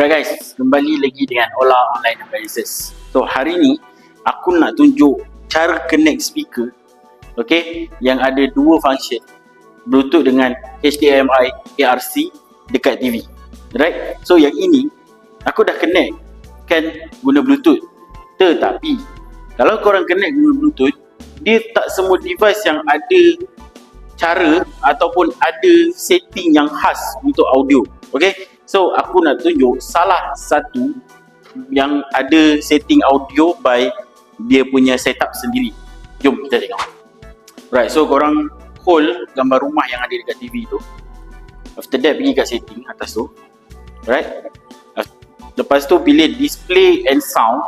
Alright guys, kembali lagi dengan Ola Online Appliances. So hari ni aku nak tunjuk cara connect speaker, okay, yang ada dua function, Bluetooth dengan HDMI ARC dekat TV. Right? So yang ini aku dah connect kan guna Bluetooth. Tetapi kalau korang connect guna Bluetooth, dia tak semua device yang ada cara ataupun ada setting yang khas untuk audio. Okay, so aku nak tunjuk salah satu yang ada setting audio by dia punya setup sendiri. Jom kita tengok. Right, so korang hold gambar rumah yang ada dekat TV tu. After that pergi kat setting atas tu. Right, lepas tu pilih display and sound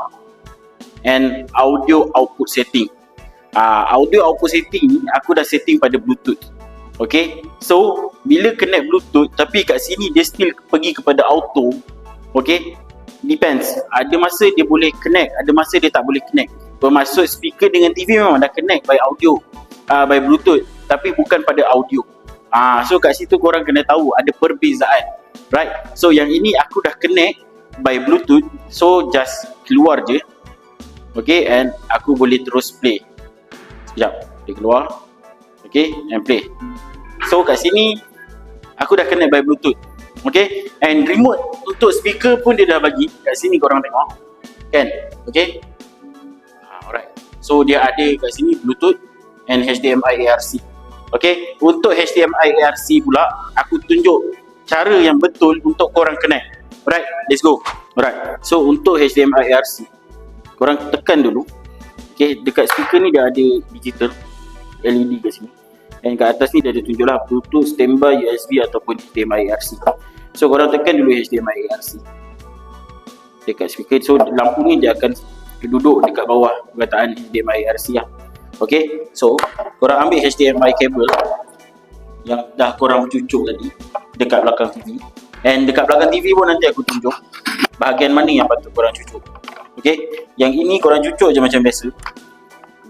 and audio output setting. Audio output setting ni aku dah setting pada Bluetooth. Okay, so bila connect Bluetooth tapi kat sini dia still pergi kepada auto. Okay, depends. Ada masa dia boleh connect, ada masa dia tak boleh connect. Bermaksud speaker dengan TV memang dah connect by audio, by Bluetooth, tapi bukan pada audio. So kat situ korang kena tahu ada perbezaan. Right, so yang ini aku dah connect by Bluetooth, so just keluar je. Okay, and aku boleh terus play. Sekejap, dia keluar. Okay, and play. So kat sini aku dah connect by Bluetooth. Okay, and remote untuk speaker pun dia dah bagi. Kat sini korang tengok kan. Okay, alright. So dia ada kat sini Bluetooth and HDMI ARC. Okay, untuk HDMI ARC pula aku tunjuk cara yang betul untuk korang connect. Alright, let's go. Alright, so untuk HDMI ARC korang tekan dulu. Okay, dekat speaker ni dia ada digital LED kat sini. Dan kat atas ni dia ada tunjuk lah Bluetooth, standby, USB ataupun HDMI ARC. So korang tekan dulu HDMI ARC dekat speaker. So lampu ni dia akan duduk dekat bawah perkataan HDMI ARC lah. Okay, so korang ambil HDMI cable yang dah korang cucuk tadi dekat belakang TV. And dekat belakang TV pun nanti aku tunjuk bahagian mana yang patut korang cucuk. Okay, yang ini korang cucuk je macam biasa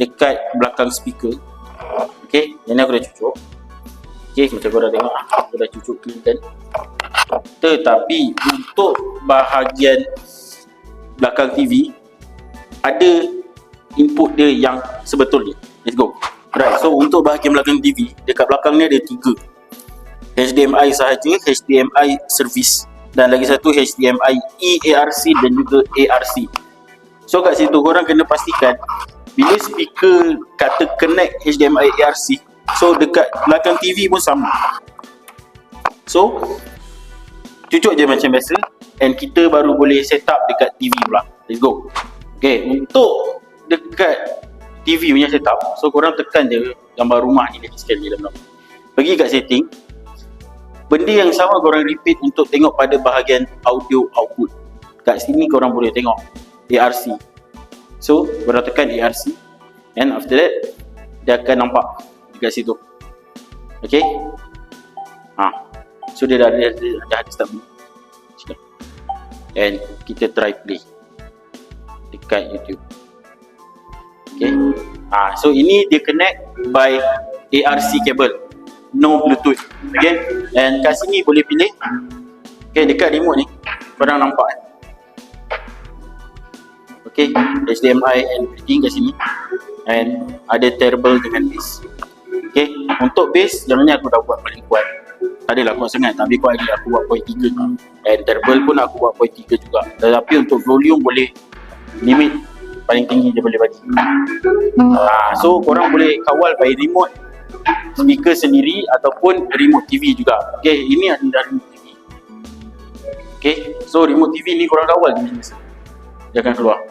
dekat belakang speaker. Okay, yang ni aku dah cucuk. Okay, macam korang tengok aku dah cucuk clean kan. Tetapi untuk bahagian belakang TV ada input dia yang sebetulnya. Let's go. Right, so untuk bahagian belakang TV dekat belakang ni ada 3 HDMI sahaja, HDMI service, dan lagi satu HDMI eARC dan juga ARC. So kat situ korang kena pastikan bila speaker kata connect HDMI ARC, so dekat belakang TV pun sama. So cucuk je macam biasa, and kita baru boleh set up dekat TV pula. Let's go. Okay, untuk dekat TV punya setup, so korang tekan je gambar rumah ni lagi sekali dalam. Pergi kat setting. Benda yang sama korang repeat untuk tengok pada bahagian audio output. Kat sini korang boleh tengok ARC. So korang tekan ARC, and after that dia akan nampak dekat situ. Okay, so dia dah ada start bunyi. And kita try play dekat YouTube. Okay, so ini dia connect by ARC cable, no Bluetooth. Okay, and kat sini boleh pilih. Okay, dekat remote ni korang nampak okay, HDMI and everything kat sini, and ada turntable dengan bass. Okay, untuk bass yang ni aku dah buat paling kuat. Tak adalah kuat sangat, tapi kuat lagi aku buat 0.3 je. And turntable pun aku buat 0.3 juga. Tetapi untuk volume boleh limit paling tinggi dia boleh bagi. So korang boleh kawal by remote speaker sendiri ataupun remote TV juga. Okay, ini adalah remote TV. Okay, so remote TV ni korang kawal ni biasa. Dia akan keluar.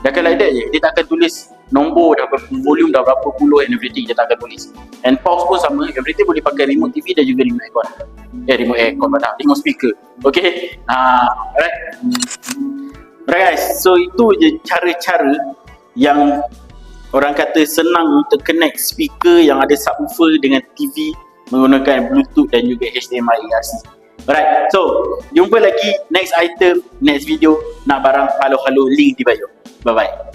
Dia akan like that je. Dia tak akan tulis nombor dah berapa, volume dah berapa puluh and everything. Dia tak akan tulis. And pause pun sama. Everything boleh pakai remote TV dan juga remote aircon. Remote aircon pada remote speaker. Okay, alright. Alright guys, so itu je cara-cara yang orang kata senang untuk connect speaker yang ada subwoofer dengan TV menggunakan Bluetooth dan juga HDMI ARC. Alright, so jumpa lagi next item, next video. Nak barang, halo-halo, link di bio. Bye-bye.